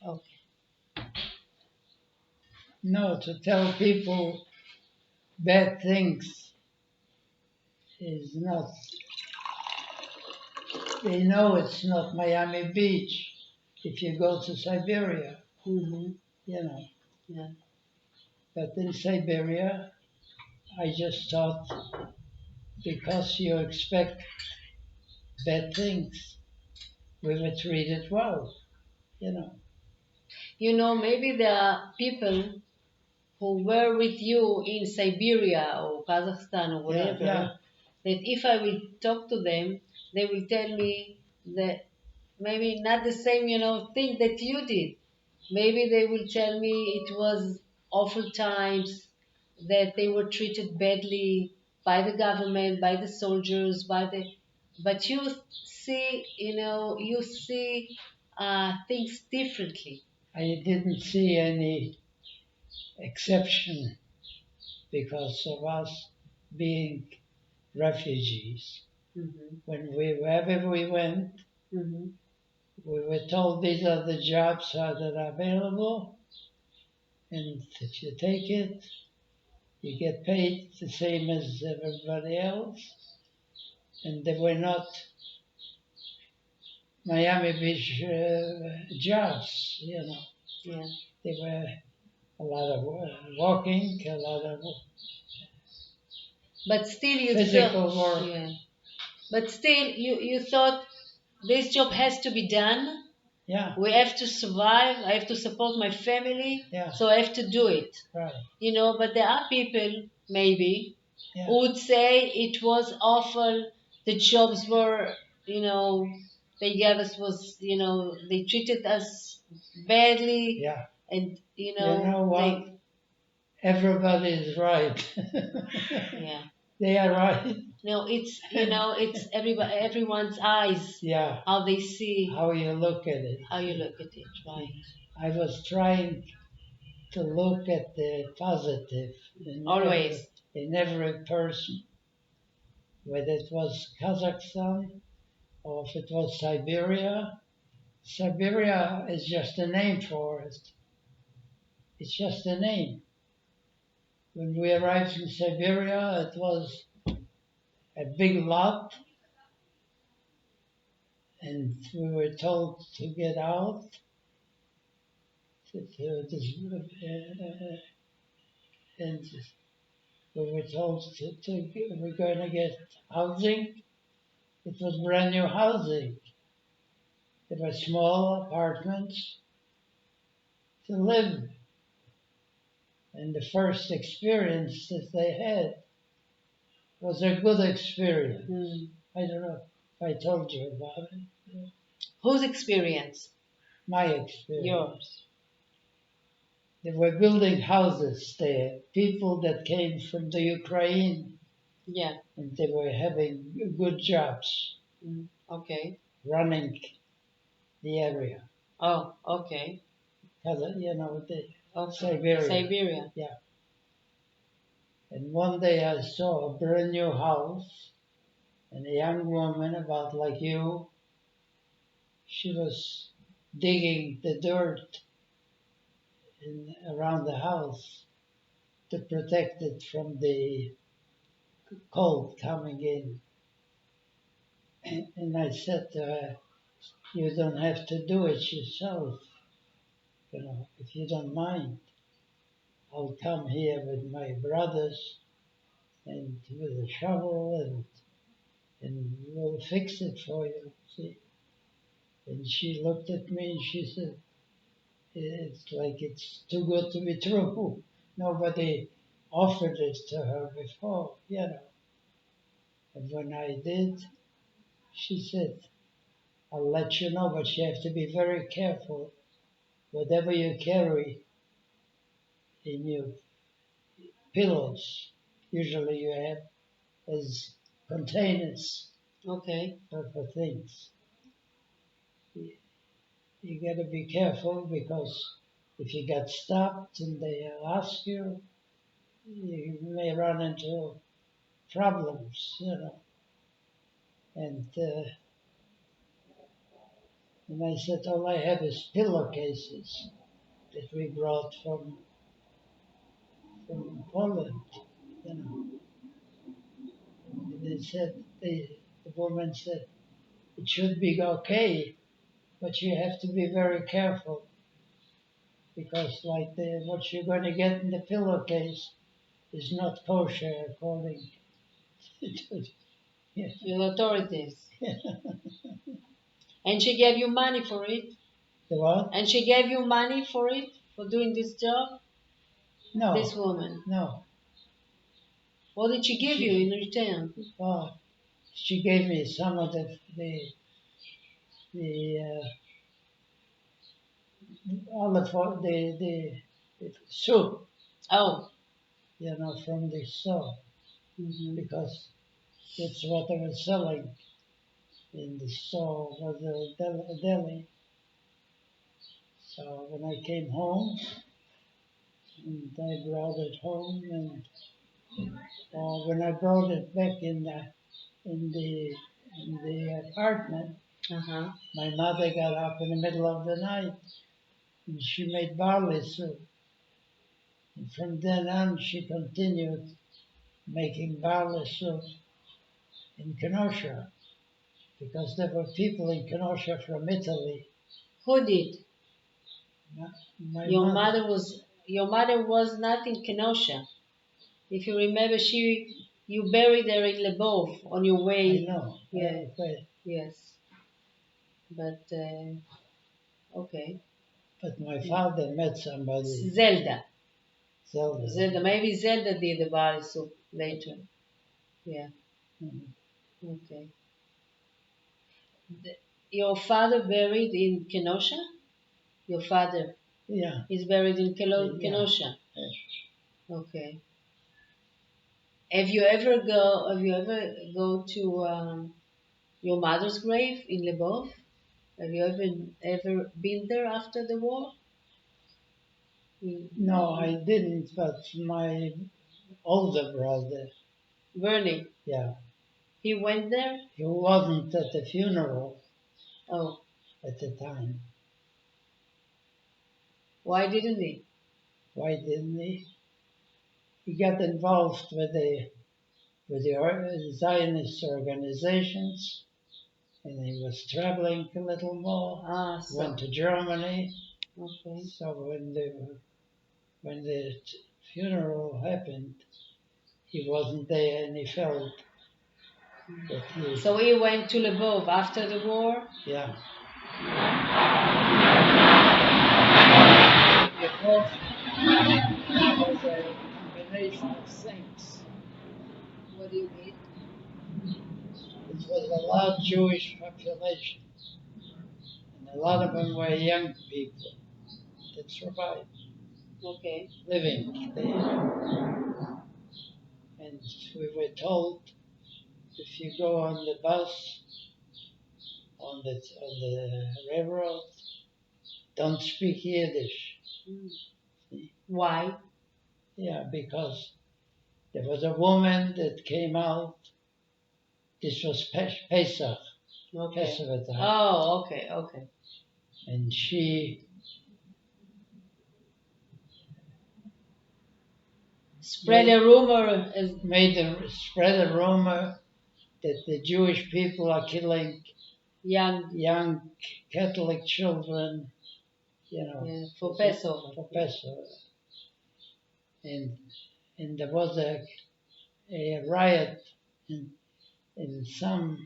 Okay. No, to tell people bad things is not, they know it's not Miami Beach if you go to Siberia, Mm-hmm. you know. Yeah. But in Siberia, I just thought because you expect bad things, we were treated well, you know. Maybe there are people who were with you in Siberia or Kazakhstan or Yeah, whatever, yeah, that if I will talk to them, they will tell me that maybe not the same, thing that you did. Maybe they will tell me it was awful times, that they were treated badly by the government, by the soldiers, but you see things differently. I didn't see any exception because of us being refugees. Hmm. Wherever we went, Hmm. we were told these are the jobs that are available, and if you take it, you get paid the same as everybody else. And they were not Miami Beach jobs, you know. Yeah. They were a lot of walking, a lot of But still you thought, physical work. yeah. But still you thought this job has to be done. Yeah, We have to survive. I have to support my family, yeah, so I have to do it. right, But there are people maybe yeah, who would say it was awful. The jobs were, they gave us they treated us badly, yeah. and You know what? they, Everybody is right. yeah. They are right. No, it's everyone's eyes, Yeah, how they see, how you look at it. how you look at it, right? I was trying to look at the positive Always. in every person, whether it was Kazakhstan or if it was Siberia. Siberia is just a name for it. It's just a name. When we arrived in Siberia, it was a big lot, and we were told to get out. And we were told we're going to get housing. It was brand new housing. There were small apartments to live. And the first experience that they had was a good experience. Hmm. I don't know if I told you about it. Whose experience? My experience. Yours. They were building houses there, people that came from the Ukraine, Yeah. and they were having good jobs Mm. Okay. running the area. Oh, okay. The Okay. Siberia. Siberia. Yeah. And one day I saw a brand new house, and a young woman, about like you, she was digging the dirt around the house to protect it from the cold coming in. And I said to her, you don't have to do it yourself. If you don't mind, I'll come here with my brothers and with a shovel and we'll fix it for you. See? And she looked at me and she said, it's like it's too good to be true. Nobody offered it to her before. And when I did, she said, I'll let you know, but you have to be very careful. Whatever you carry in your pillows, usually you have as containers Okay. for things. You got to be careful because if you get stopped and they ask you, you may run into problems. And And I said, all I have is pillowcases that we brought from Poland, you know. And they said, the woman said, it should be okay, but you have to be very careful because like what you're going to get in the pillowcase is not kosher according to yeah. Your authorities. And she gave you money for it? The what? And she gave you money for it? For doing this job? No. This woman? No. What did she give you in return? Well, she gave me some of the olive oil, the soup, Oh. you know, from the store because that's what they were selling in the store was a deli. So when I came home, and I brought it home, and when I brought it back in the in the apartment, my mother got up in the middle of the night and she made barley soup. And from then on, she continued making barley soup in Kenosha because there were people in Kenosha from Italy. Who did? My Your mother. Your mother was not in Kenosha. If you remember, you buried her in Lebov on your way. I know. Yeah. Okay. Yes. But okay. But my father met somebody. Zelda. Zelda. Zelda. Maybe Zelda did the barley soup later. Yeah. Mm-hmm. Okay. Your father buried in Kenosha? Your father Yeah. is buried in Kenosha. Yeah. Okay. Have you ever go to your mother's grave in Lebov? Have you ever been there after the war? No, I didn't, but my older brother, Bernie. yeah, He went there? he wasn't at the funeral Oh. at the time. Why didn't he? Why didn't he? He got involved with the Zionist organizations, and he was traveling a little more. Went to Germany. Okay. So when the funeral happened, he wasn't there, and he felt that he. So he went to Lvov after the war? Yeah. Lvov was a combination of things. What do you mean? It was a large Jewish population, and a lot of them were young people that survived. Okay. Living there. And we were told if you go on the bus, on the railroad, don't speak Yiddish. Why? Yeah, because there was a woman that came out. This was Pesach. Okay. Pesach. Oh, okay. And she spread a rumor. Spread a rumor that the Jewish people are killing young Catholic children, for Passover. For Passover. And there was a riot in some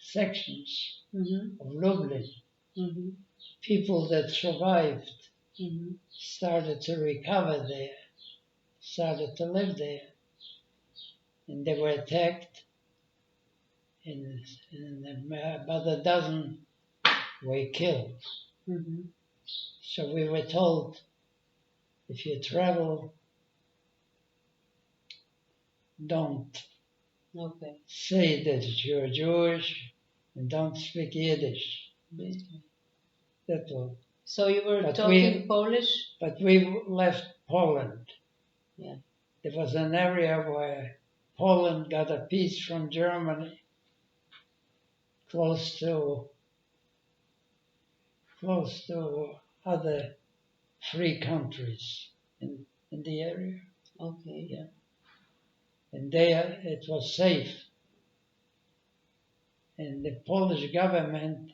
sections of Lublin. People that survived started to recover there, started to live there. And they were attacked, and about a dozen were killed. So we were told, if you travel, don't say that you're Jewish and don't speak Yiddish. That's all. So you were talking Polish? But we left Poland. Yeah. There was an area where Poland got a piece from Germany, close to close to other free countries in the area. Okay. Yeah. And there it was safe. And the Polish government,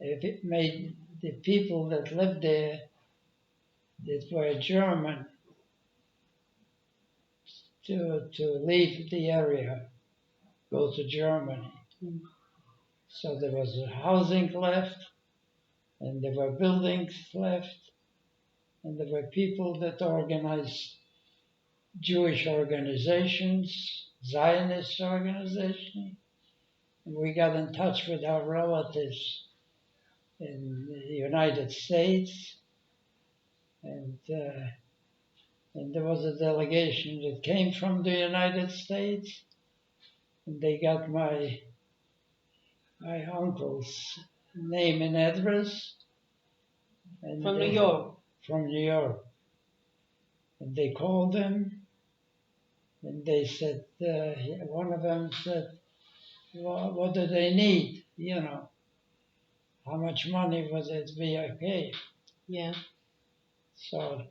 if it made the people that lived there that were German to leave the area, go to Germany. Mm. So there was housing left, and there were buildings left, and there were people that organized Jewish organizations, Zionist organizations. And we got in touch with our relatives in the United States, and there was a delegation that came from the United States, and they got my uncle's name and address, and From New York. From New York, and they called him, and they said one of them said, well, "What do they need? You know, how much money would it be okay?" Yeah. So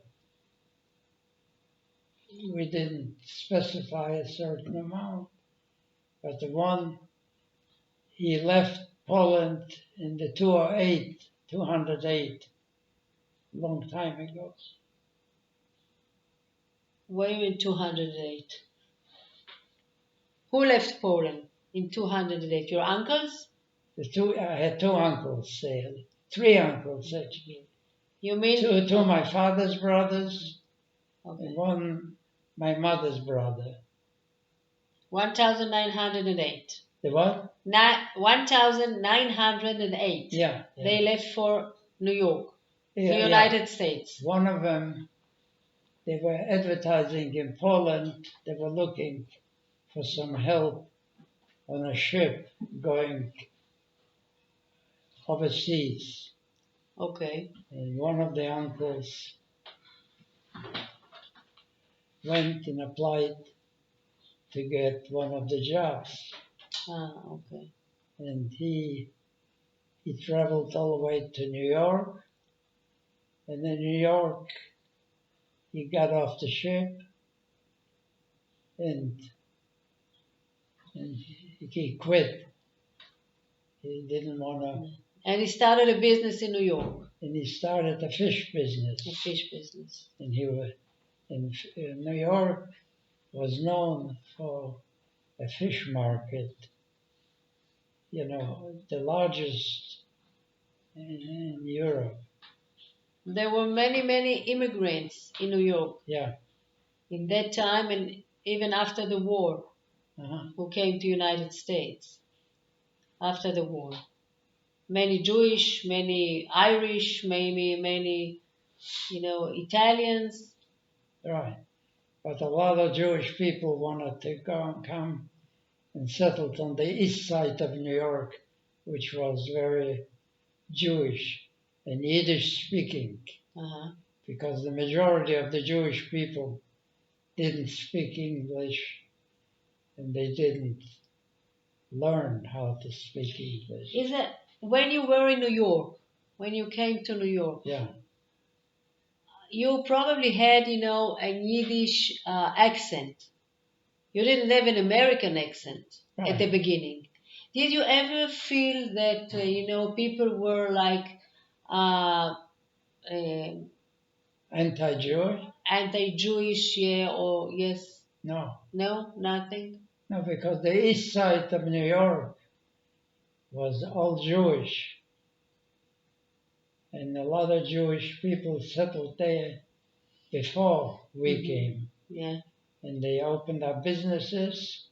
we didn't specify a certain amount, but the one he left Poland in the 208, long time ago. Where in 208? Who left Poland in 208? Your uncles? I had two uncles there, three uncles actually. You mean? Two my father's brothers, Okay. and one my mother's brother. 1908. The what? 1908. Yeah. They left for New York, Yeah, the United States. One of them, they were advertising in Poland. They were looking for some help on a ship going overseas. Okay. And one of the uncles went and applied to get one of the jobs. Okay. And he traveled all the way to New York. And in New York, he got off the ship and he quit. He didn't want to. And he started a business in New York. And he started a fish business. A fish business. And he was in New York was known for a fish market. You know, the largest in Europe. There were many immigrants in New York. Yeah. In that time and even after the war, who came to United States after the war. Many Jewish, many Irish, many, Italians. Right. But a lot of Jewish people wanted to come and settled on the east side of New York, which was very Jewish and Yiddish speaking, because the majority of the Jewish people didn't speak English and they didn't learn how to speak English. Is it when you were in New York, when you came to New York? Yeah. You probably had, a Yiddish accent. You didn't have an American accent at the beginning. Did you ever feel that, people were like anti-Jewish? Anti-Jewish, yeah, or yes? No. No, nothing? No, because the east side of New York was all Jewish. And a lot of Jewish people settled there before we came. Yeah. And they opened up businesses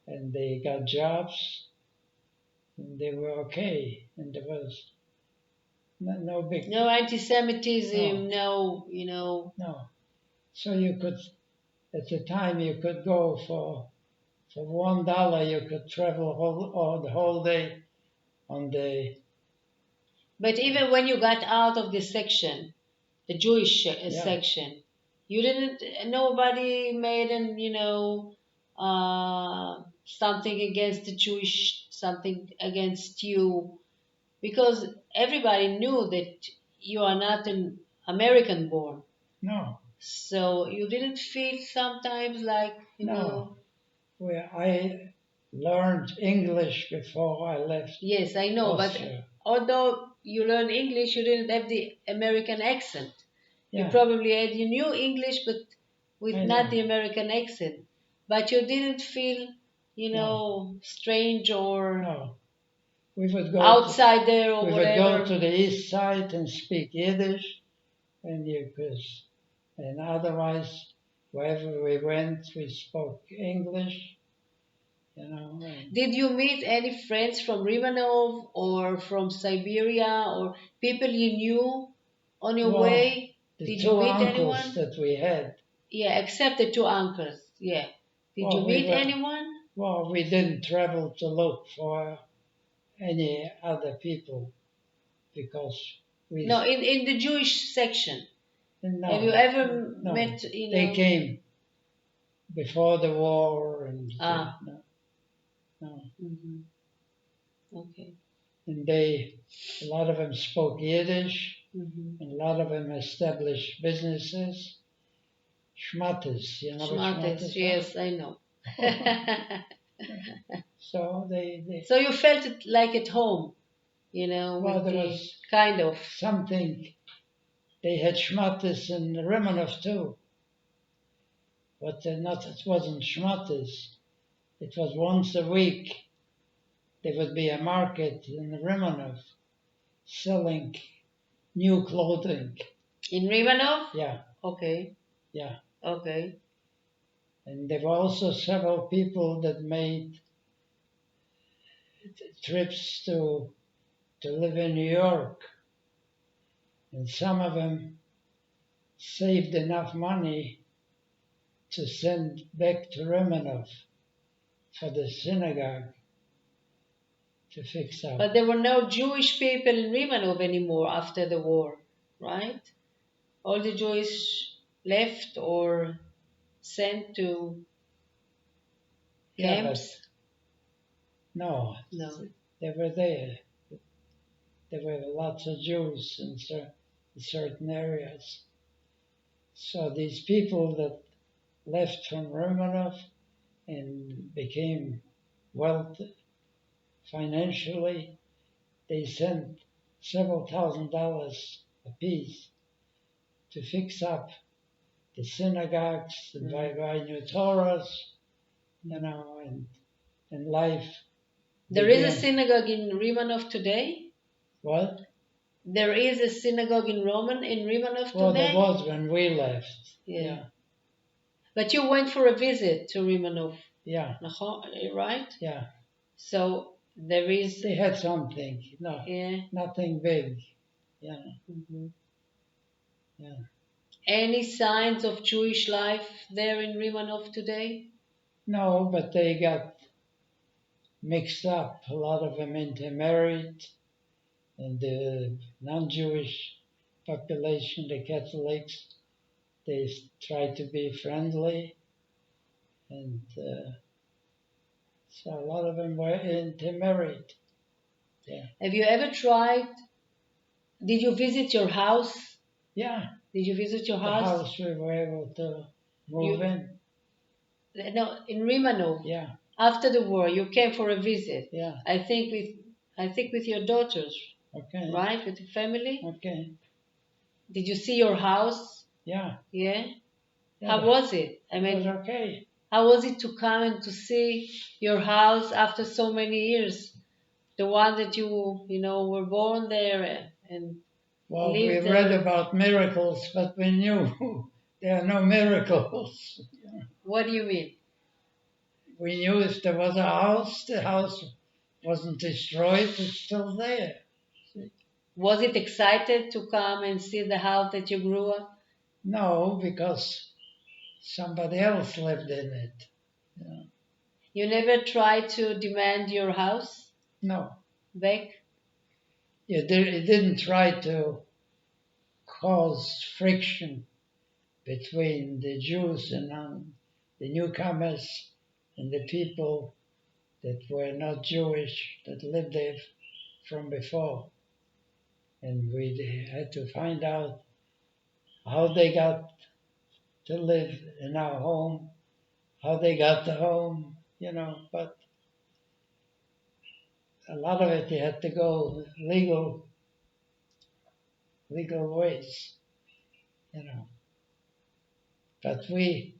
and they got jobs and they were okay. And there was no big... No anti-Semitism, no. No. So you could, at the time, you could go for $1, you could travel the whole day on the... But even when you got out of the section, the Jewish section, you didn't, nobody made something against the Jewish, something against you. because everybody knew that you are not an American born. No, So you didn't feel sometimes like, no. I learned English before I left yes, I know, but Austria. although you learn English, you didn't have the American accent. You Yeah, probably had, you knew English, but with I not know. the American accent. But you didn't feel, No, strange or no. We would go to outsider or we would go whatever. to the east side and speak Yiddish, and you could, and otherwise, wherever we went, we spoke English. And Did you meet any friends from Rimanov or from Siberia or people you knew on your well, way? the Did you two meet uncles anyone? that we had, Yeah, except the two uncles. Yeah. Did you well, we meet were, anyone? well, we didn't travel to look for any other people because No, we, in the Jewish section. Have you no, ever no, met, they came before the war, and Ah, no, no, hmm, okay. and a lot of them spoke Yiddish, Mm-hmm. and a lot of them established businesses. Schmatters, you know what Schmattes, schmatters are? yes, I know. So they So you felt it like at home, well, with there the was kind of. something. They had schmatters in Rimanov too, but not. It wasn't schmatters. It was once a week. There would be a market in Rimanov selling new clothing. In Rimanov? Yeah, Okay, yeah. okay. And there were also several people that made trips to live in New York, and some of them saved enough money to send back to Romanov for the synagogue to fix up. But there were no Jewish people in Rimanov anymore after the war, right? All the Jews left or sent to Yeah, but camps? no, No. they were there. There were lots of Jews in certain areas. So these people that left from Romanov and became wealthy financially, they sent several $1,000s apiece to fix up the synagogues and buy new Torahs, and life There is a began. synagogue in Rimanov today? What? There is a synagogue in Rimanov Well, there today? was when we left. Yeah. Yeah, But you went for a visit to Rimanov, yeah, right? yeah. So there is, They had something, no, yeah. nothing big. Yeah, Hmm. yeah. Any signs of Jewish life there in Rimanov today? No, but they got mixed up. A lot of them intermarried, and the non-Jewish population, the Catholics, they tried to be friendly, and so a lot of them were intermarried. Yeah, Have you ever tried? Did you visit your house? yeah. Did you visit your The house? house we were able to move You in. no in Rimanov. Yeah, After the war, you came for a visit. yeah. I think with your daughters, Okay, right? With the family. okay. Did you see your house? Yeah, Yeah. yeah. How was it? I It was mean, okay. how was it to come and to see your house after so many years? The one that you were born there and Well, we lived read there. about miracles, but we knew there are no miracles. What do you mean? We knew if there was a house, the house wasn't destroyed, it's still there. Was it excited to come and see the house that you grew up? No, because somebody else lived in it. You never tried to demand your house No, back? it didn't try to cause friction between the Jews and the newcomers and the people that were not Jewish that lived there from before. And we had to find out how they got to live in our home, how they got the home, but a lot of it you had to go legal ways, you know. But we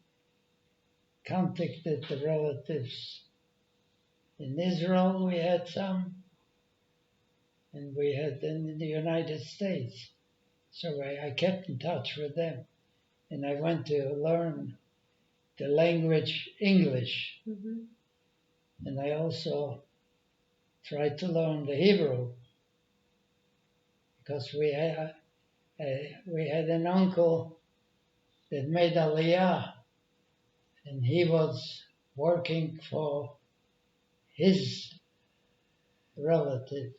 contacted the relatives. In Israel we had some, and we had in the United States. So I kept in touch with them. And I went to learn the language English. Mm-hmm. And I also tried to learn the Hebrew because we had an uncle that made Aliyah, and he was working for his relative.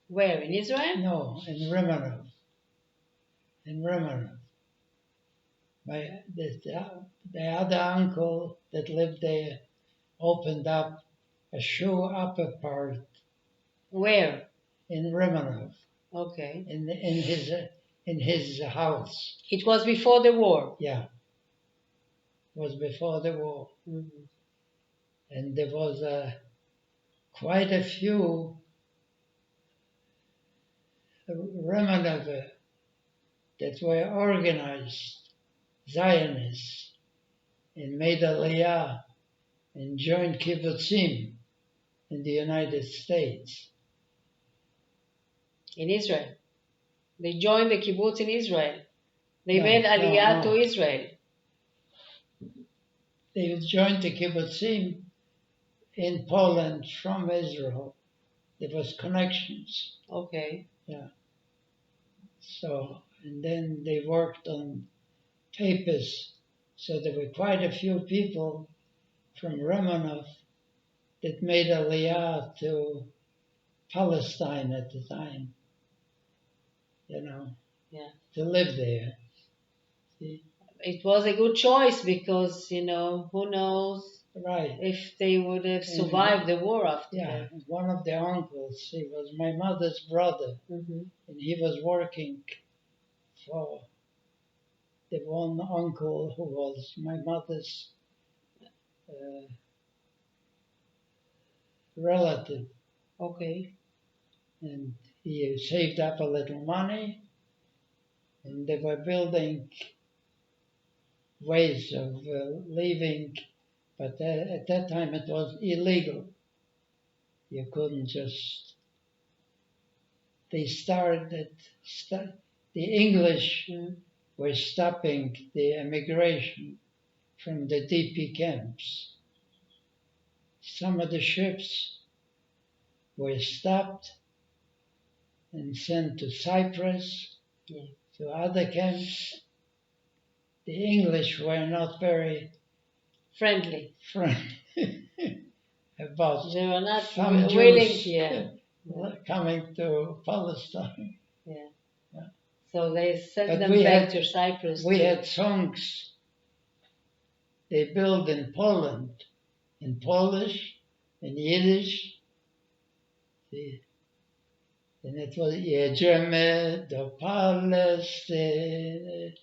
Where, in Israel? No, in Romanov. In Romanov. The other uncle that lived there opened up a shoe upper part Where? in Romanov, Okay. in his house. It was before the war. Yeah, it was before the war, Mm-hmm. and there was quite a few Romanov that were organized Zionists and made Aliyah and joined kibbutzim in the United States. In Israel. They joined the kibbutz in Israel. They No, made Aliyah no. to Israel. They joined the kibbutzim in Poland from Israel. There was connections. Okay. Yeah. So, and then they worked on papers. So there were quite a few people from Romanov that made Aliyah to Palestine at the time, Yeah. to live there. See? It was a good choice because, who knows Right. if they would have survived the war after Yeah, that. one of the uncles, he was my mother's brother, Mm-hmm. and he was working for the one uncle who was my mother's relative, Okay. and he saved up a little money, and they were building ways of living, but at that time it was illegal. You couldn't just. They the English were stopping the immigration from the DP camps. Some of the ships were stopped and sent to Cyprus, to other camps. The English were not very Friendly. friendly about They were not some willing. Jews Yeah. coming to Palestine. Yeah. Yeah. So they sent But them back to Cyprus. We had songs they built in Poland, in Polish, in Yiddish. And it was Jedziemy do Palestine.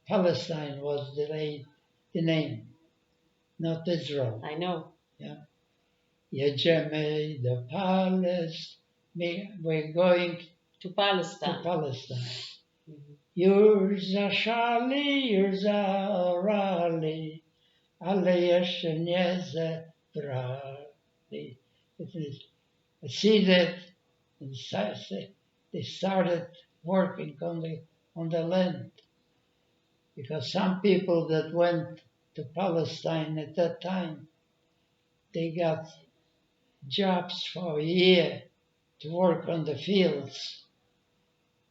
Palestine was the name, not Israel. I know. Yeah. Jedziemy do Palestine. We're going to Palestine. Już zaszali, już zaorali, ale jeszcze nie zebrali. It is seeded, and they started working on the land, because some people that went to Palestine at that time, they got jobs for a year to work on the fields.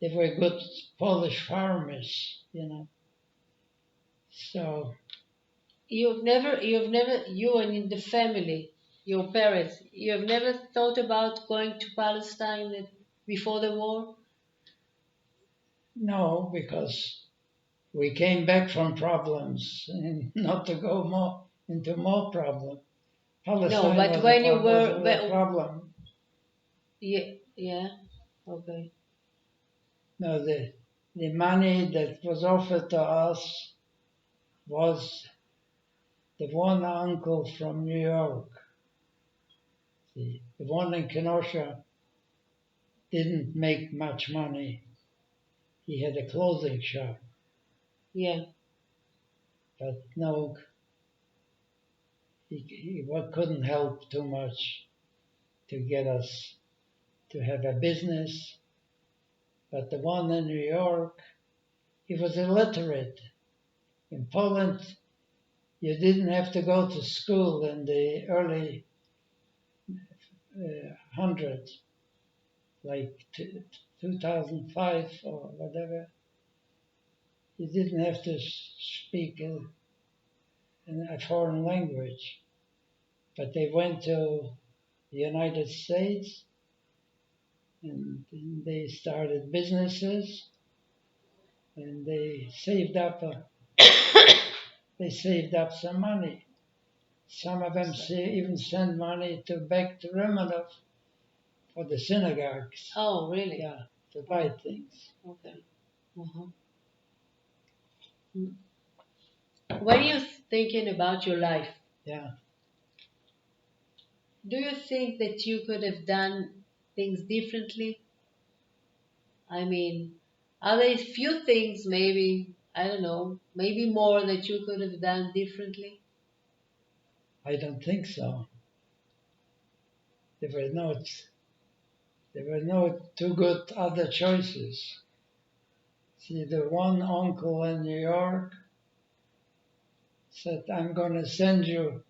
They were good Polish farmers, So you and in the family, your parents, you have never thought about going to Palestine before the war? No, because we came back from problems, and not to go into more problems. Palestine no, but when you were a problem. Yeah, Yeah. Okay. No, the money that was offered to us was the one uncle from New York. The one in Kenosha didn't make much money. He had a clothing shop, Yeah. but no, he couldn't help too much to get us to have a business. But the one in New York, he was illiterate. In Poland, you didn't have to go to school in the early hundreds, like 2005 or whatever. You didn't have to speak a foreign language. But they went to the United States and they started businesses and they saved up some money. Some of them even sent money back to Romanov for the synagogues. Oh, really? Yeah, to buy things. Okay. Uh-huh. Mm. When you're thinking about your life, Yeah, do you think that you could have done things differently? I mean, are there few things maybe, I don't know, maybe more that you could have done differently? I don't think so. There were no too good other choices. See, the one uncle in New York said, "I'm going to send you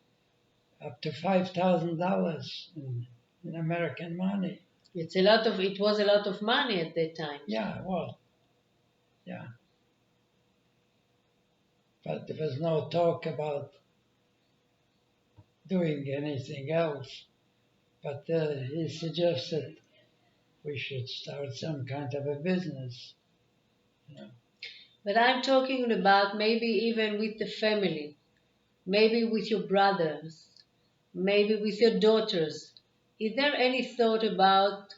up to $5,000 in American money." It was a lot of money at that time. Yeah, well, yeah, but there was no talk about doing anything else. But he suggested we should start some kind of a business. You know. But I'm talking about maybe even with the family, maybe with your brothers, maybe with your daughters. Is there any thought about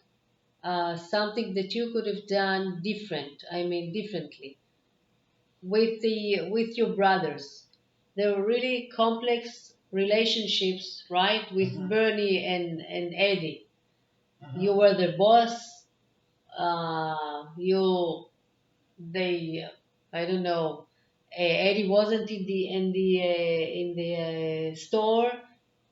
something that you could have done different? I mean, differently with your brothers. There were really complex relationships, right? With Uh-huh. Bernie and Eddie. Uh-huh. You were the boss. You they I don't know. Eddie wasn't in the store.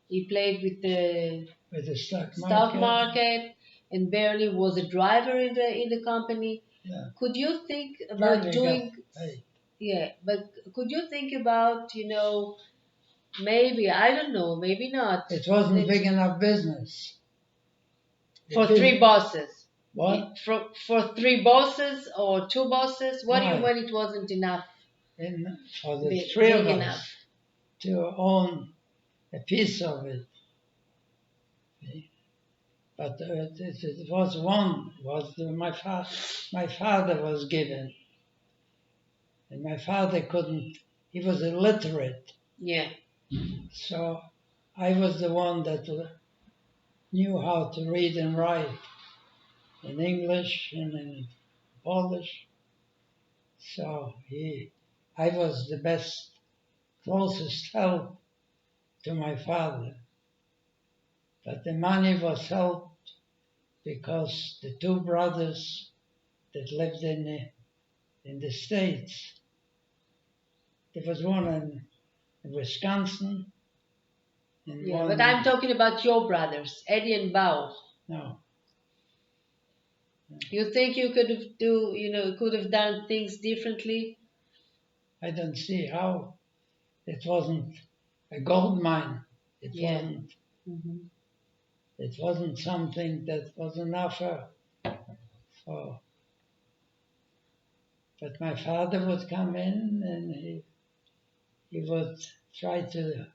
He played with the With the stock stock market. market, and Bernie was a driver in the company. Yeah. Could you think about Bernie got doing? paid. Yeah, but could you think about, maybe, I don't know, maybe not. It wasn't That big enough business. for three bosses. What? For three bosses or two bosses? What do you Why? mean it wasn't enough? For the three Big of enough. us to own a piece of it. But it was one, my father was given. And my father couldn't, he was illiterate. Yeah. So I was the one that knew how to read and write in English and in Polish. So I was the closest help to my father. But the money was helped because the two brothers that lived in the States, there was one in Wisconsin and Yeah, one but I'm talking about your brothers, Eddie and Bao. no. You think you could have done things differently? I don't see how. It wasn't a gold mine. It Yeah. wasn't. Hmm. It wasn't something that was enough for. But my father would come in and he would try to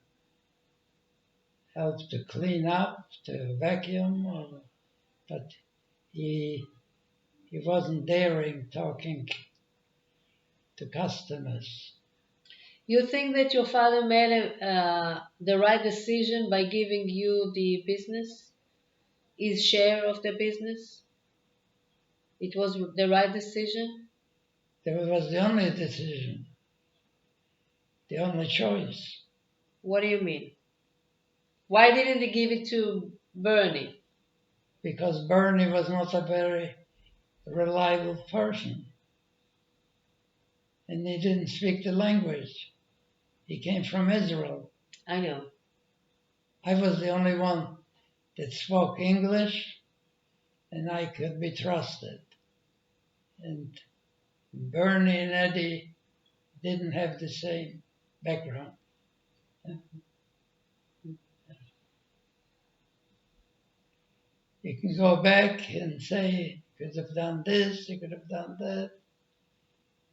help to clean up, to vacuum, but he he wasn't daring talking to customers. You think that your father made the right decision by giving you the business, his share of the business? It was the right decision? That was the only decision, the only choice. What do you mean? Why didn't they give it to Bernie? Because Bernie was not a very reliable person. And he didn't speak the language. He came from Israel. I know. I was the only one that spoke English, and I could be trusted. And Bernie and Eddie didn't have the same background. You can go back and say, you could have done this, you could have done that,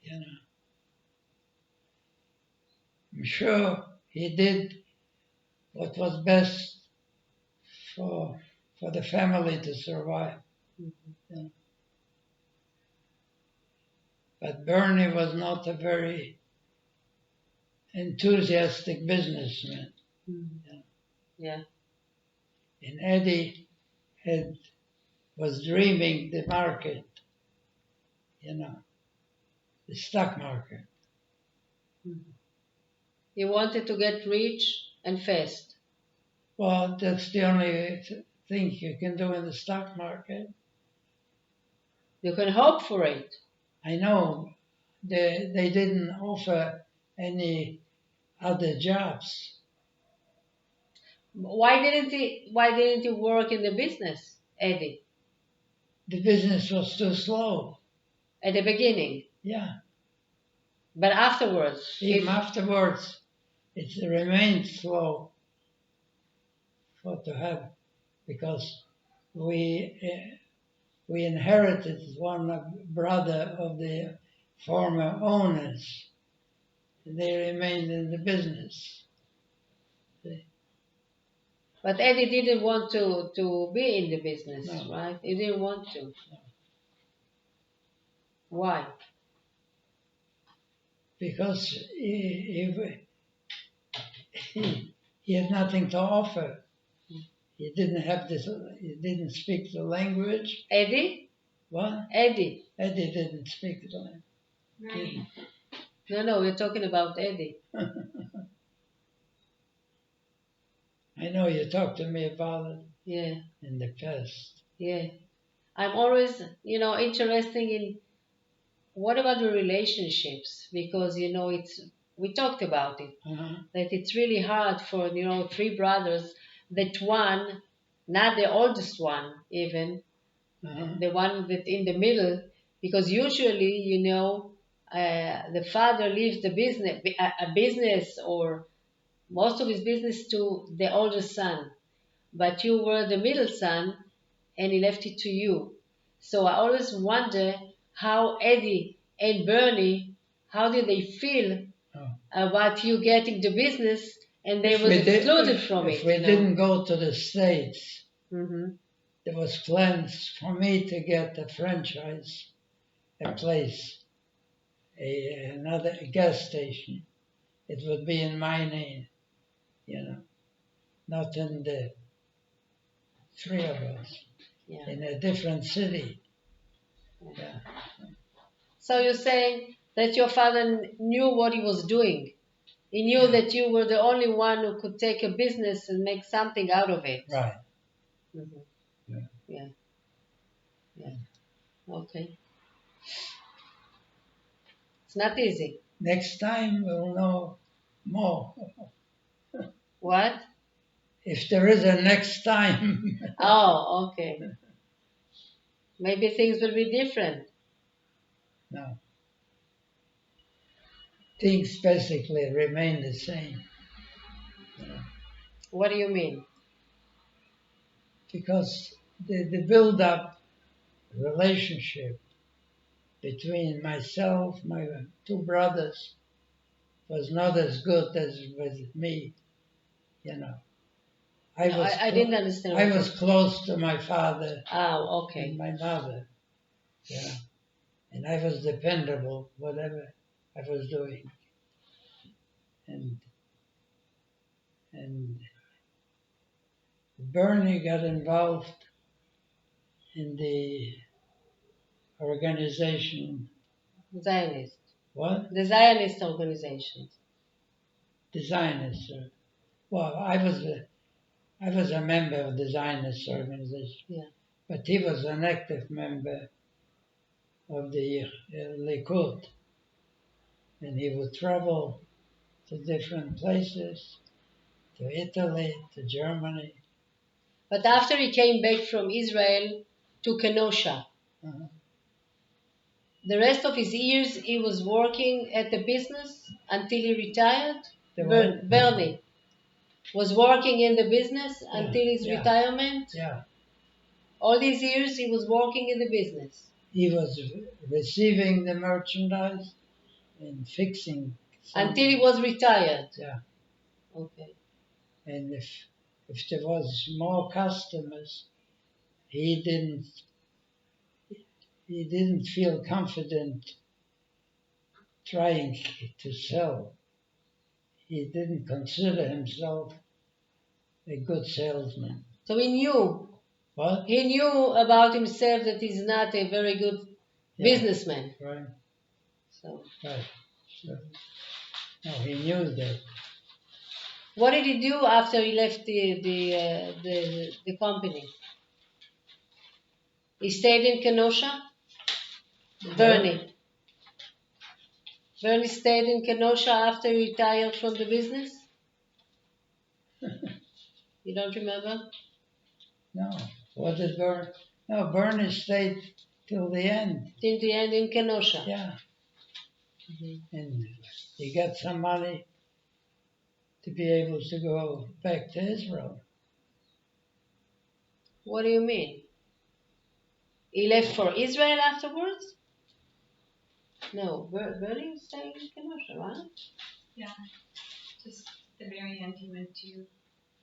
you know. I'm sure he did what was best for the family to survive. You know. But Bernie was not a very enthusiastic businessman. Mm-hmm. Yeah. And Eddie was dreaming the market, you know, the stock market. Mm-hmm. He wanted to get rich and fast. Well, that's the only thing you can do in the stock market. You can hope for it. I know they didn't offer any other jobs. Why didn't he work in the business, Eddie? The business was too slow. At the beginning. Yeah. But afterwards. Even afterwards, it remained slow to have, because we inherited one brother of the former owners. They remained in the business. But Eddie didn't want to be in the business, No. right? He didn't want to. No. Why? Because he had nothing to offer. He didn't have this. He didn't speak the language. Eddie? What? Eddie. Eddie didn't speak the language. No, we're talking about Eddie. I know you talked to me about it. Yeah. In the past. Yeah. I'm always, interested in what about the relationships? Because, we talked about it, that it's really hard for, three brothers, that one, not the oldest one even, the one that in the middle, because usually, the father leaves the business, a business or most of his business to the older son. But you were the middle son and he left it to you. So I always wonder how Eddie and Bernie, how did they feel about you getting the business and they was excluded from it. If we didn't go to the States, Mm-hmm. there was plans for me to get a franchise, a place, another gas station. It would be in my name, not in the three of us, in a different city. Yeah. So you're saying that your father knew what he was doing. He knew that you were the only one who could take a business and make something out of it. Right. Mm-hmm. Yeah. Okay. It's not easy. Next time we'll know more. What? If there is a next time. Oh, okay. Maybe things will be different. No. Things basically remain the same. What do you mean? Because the build-up relationship between myself, my two brothers, was not as good as with me, I didn't understand. I was close to my father okay. and my mother, and I was dependable, whatever I was doing. And Bernie got involved in the organization. Zionist. What? The Zionist organizations. The Zionists. Well, I was a member of the Zionist organization, Yeah. but he was an active member of the Likud, and he would travel to different places, to Italy, to Germany. But after he came back from Israel to Kenosha, Uh-huh. the rest of his years he was working at the business until he retired. The what? Bernie was working in the business until his Yeah. retirement. Yeah. All these years he was working in the business. He was receiving the merchandise and fixing something. Until he was retired. Yeah. Okay. And if there was more customers, he didn't feel confident trying to sell. He didn't consider himself a good salesman. So he knew. What? He knew about himself that he's not a very good businessman. Right. So Right. So, no, he knew that. what did he do after he left the company? He stayed in Kenosha. Bernie. Bernie stayed in Kenosha after he retired from the business. You don't remember? No. What did Bernie? No, Bernie stayed till the end. Till the end in Kenosha. Yeah. Mm-hmm. And he got some money to be able to go back to Israel. What do you mean? He left for Israel afterwards? No, Bernie stayed in Kenosha, right? Yeah, just the very end he went to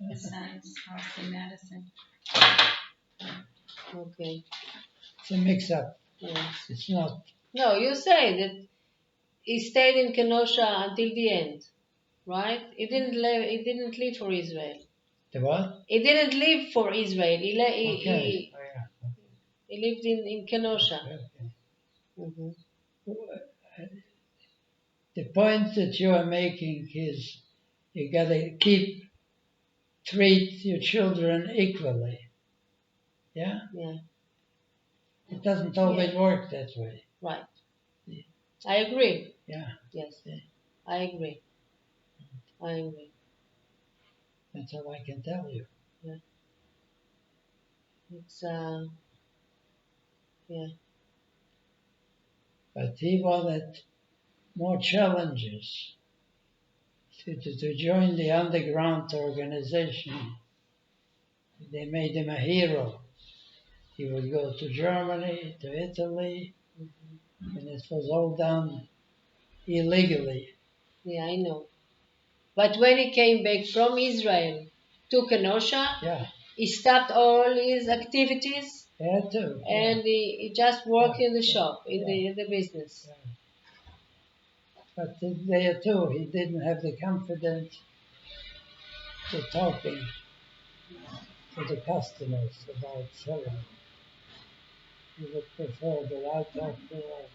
his son's house in Madison. Okay. It's a mix-up. Yes. It's not. No, you say that he stayed in Kenosha until the end, right? He didn't leave for Israel. The what? He didn't leave for Israel. Okay. He lived in Kenosha. Okay. Mm-hmm. The point that you are making is you got to treat your children equally. Yeah? Yeah, It doesn't always work that way. right. Yeah. I agree. Yeah. Yes, Yeah. I agree. I agree. That's all I can tell you. Yeah. It's yeah. But he wanted more challenges to join the underground organization. They made him a hero. He would go to Germany, to Italy, and it was all done illegally. Yeah, I know. But when he came back from Israel to Kenosha, Yeah, he stopped all his activities he had to. and he just worked in the shop, in Yeah. the business. Yeah. But there too, he didn't have the confidence to talking to the customers about selling. He would prefer that I talk to them.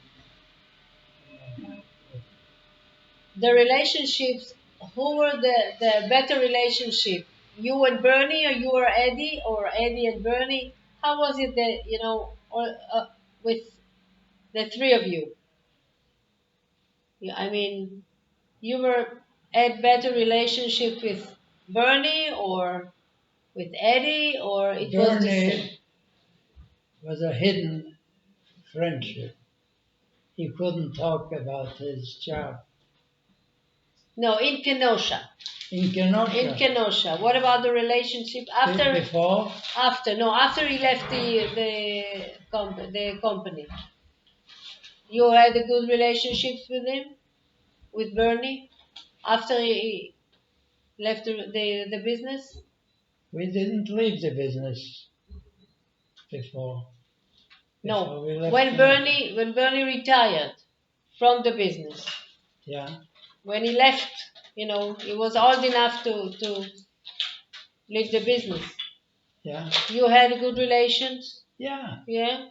The relationships, who were the better relationship? You and Bernie, or you or Eddie, or Eddie and Bernie? How was it that, with the three of you? Yeah, I mean, you had better relationship with Bernie or with Eddie, or it was the same? Bernie was a hidden friendship. He couldn't talk about his job. No, in Kenosha. In Kenosha. In Kenosha. What about the relationship after? Before? After he left the company. You had a good relationships with him, with Bernie, after he left the business. We didn't leave the business before. No, We left when Bernie retired from the business. Yeah. When he left, he was old enough to leave the business. Yeah. You had good relations. Yeah. Yeah.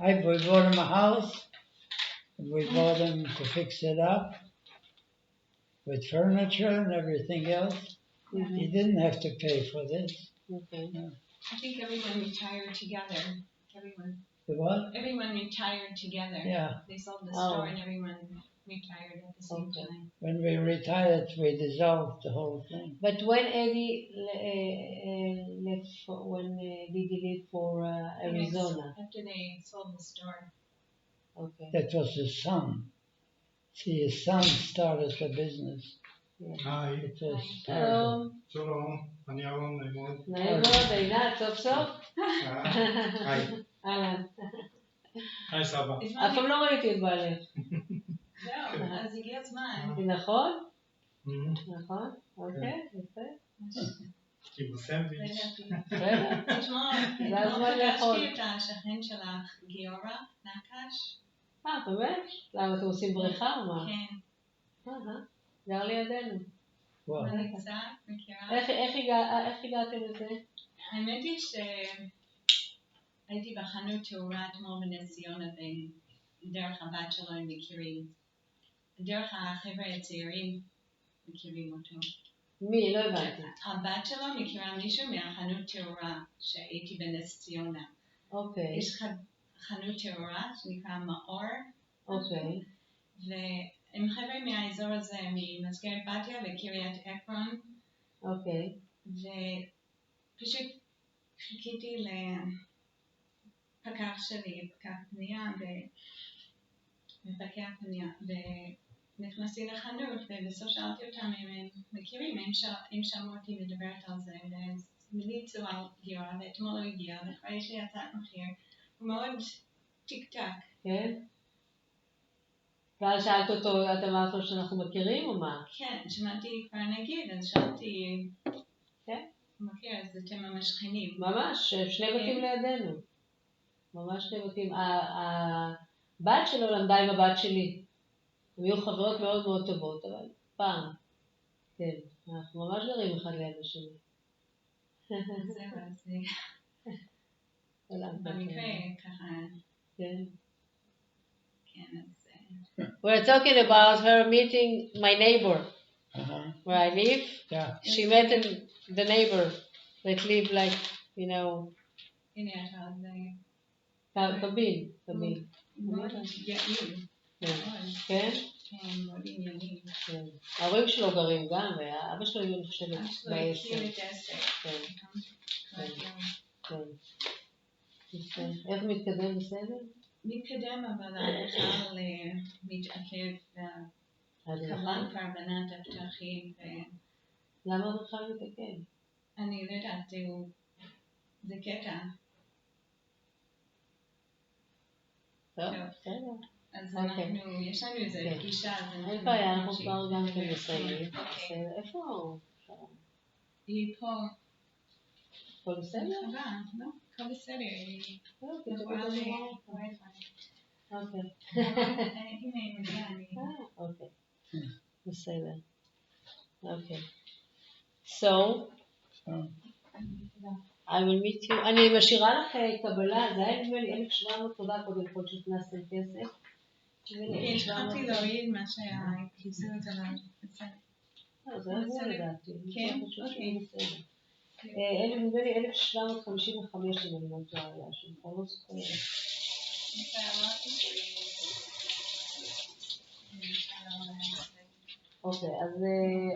We bought him a house, and we bought him to fix it up with furniture and everything else. He didn't have to pay for this. Okay. I think everyone retired together. The what? Everyone retired together. Yeah. They sold the Oh. store and everyone retired at the same Okay. time. When we retired, we dissolved the whole thing. But when Eddie left, when did he leave for Arizona? After they sold the store. Okay. That was his son. See, his son started the business. היי, It was שלום. שלום, אני אהרון מימון. נעים מאוד, עינת, סוף סוף? היי, אהלן. היי סבא. אף פעם לא ראיתי את בעלך. זהו, אז הגיע הזמן. נכון? נכון? אוקיי, יפה. כאילו סנדוויץ'. בסדר. תשמעו, זה הזמן לאכול. פגשתי את השכן שלך, גיורא נקש. באמת? למה אתם עושים בריכה או מה? כן. גר לידינו. well, אני קצת מכירה. איך הגעתם לזה? האמת היא שהייתי בחנות תאורה אתמול בנס ציונה ודרך הבת שלו הם מכירים. דרך החבר'ה הצעירים מכירים אותו. מי? לא הבנתי. הבת שלו מכירה מישהו מהחנות תאורה שהייתי בנס ציונה. אוקיי. יש חנות תאורה שנקרא מאור. אוקיי. והם חבר'ה מהאזור הזה, ממסגרת בתיה וקריית עקרון. אוקיי. ופשוט חיכיתי לפקח שלי, פקח פנייה, ומפקח פנייה, ונכנסתי לחנות, ובסוף שאלתי אותם אם הם מכירים, אם שמעו אותי מדברת על זה, ומיליצו על גיורא, ואתמול הוא הגיע, ואחרי שיצאת מחיר, הוא מאוד טיק טק. כן? ואז שאלת אותו, את אמרת לו שאנחנו מכירים או מה? כן, שמעתי כבר נגיד, אז שאלתי, כן? הוא מכיר, אז אתם ממש שכנים. ממש, שני בתים לידינו. ממש שני בתים. הבת שלו למדה עם הבת שלי. הם היו חברות מאוד מאוד טובות, אבל פעם. כן, אנחנו ממש גרים אחד ליד השני. זהו, אז במקרה ככה, כן. כן, אז... We're talking about her meeting my neighbor where I live. yeah. She met the neighbor that live like, you know, הנה אתה, זה קביל. מאוד יעיל. כן? כן, מאוד ענייני. כן. ההורים שלו גרים גם, ואבא שלו אני חושבת אבא שלו הכיר את עסק. כן. כן. איך מתקדם בסדר? מתקדם, אבל בכלל מתעכב, והקבלן כבר בנה את הפתחים, למה הוא בכלל מתעכב? אני לא יודעת, זה קטע. טוב, בסדר. אז אנחנו, יש לנו איזה פגישה. אין בעיה, אנחנו כבר גם כן מסיימים. איפה הוא? היא פה. הכל בסדר? לא, הכל בסדר. היא יכולה לווי-פיי. אוקיי. הנה, היא מגיעה. אוקיי. בסדר. אוקיי. So, I will meet you. אני משאירה לך קבלה, זה היה נדמה לי 1,700 תודה קודם כל שהכנסתם כסף. התחלתי להוריד מה שהכיסו את זה זה היה לדעתי. כן? אוקיי. נדמה לי 1,755 אם אני לא טועה היה שם. אני לא זוכרת. אוקיי,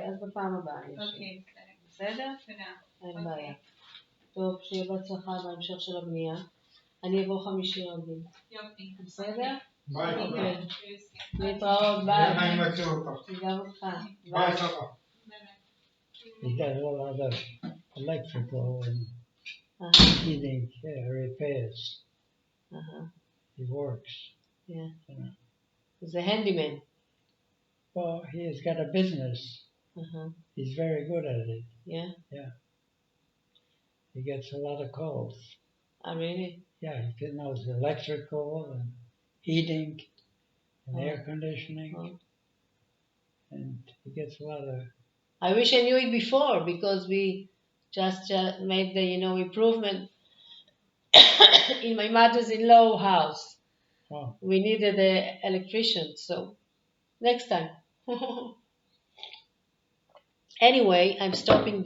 אז בפעם הבאה. אוקיי, בסדר? תודה. אין בעיה. טוב, שיהיה בהצלחה בהמשך של הבנייה. אני אבוא חמישי רגיל. יופי. בסדר? ביי, אוקיי. תודה. להתראות, ביי. אני מכיר אותך. גם אותך. ביי, סבא. He does a lot of electrical and heating repairs. He works. Yeah. You know. He's a handyman. Well, he has got a business. He's very good at it. Yeah? Yeah. He gets a lot of calls. Oh, really? Yeah, he knows electrical and heating and air conditioning. And he gets a lot of... I wish I knew it before because we just made the, improvement in my mother's-in-law house. Oh, We needed an electrician, so next time. Anyway, I'm stopping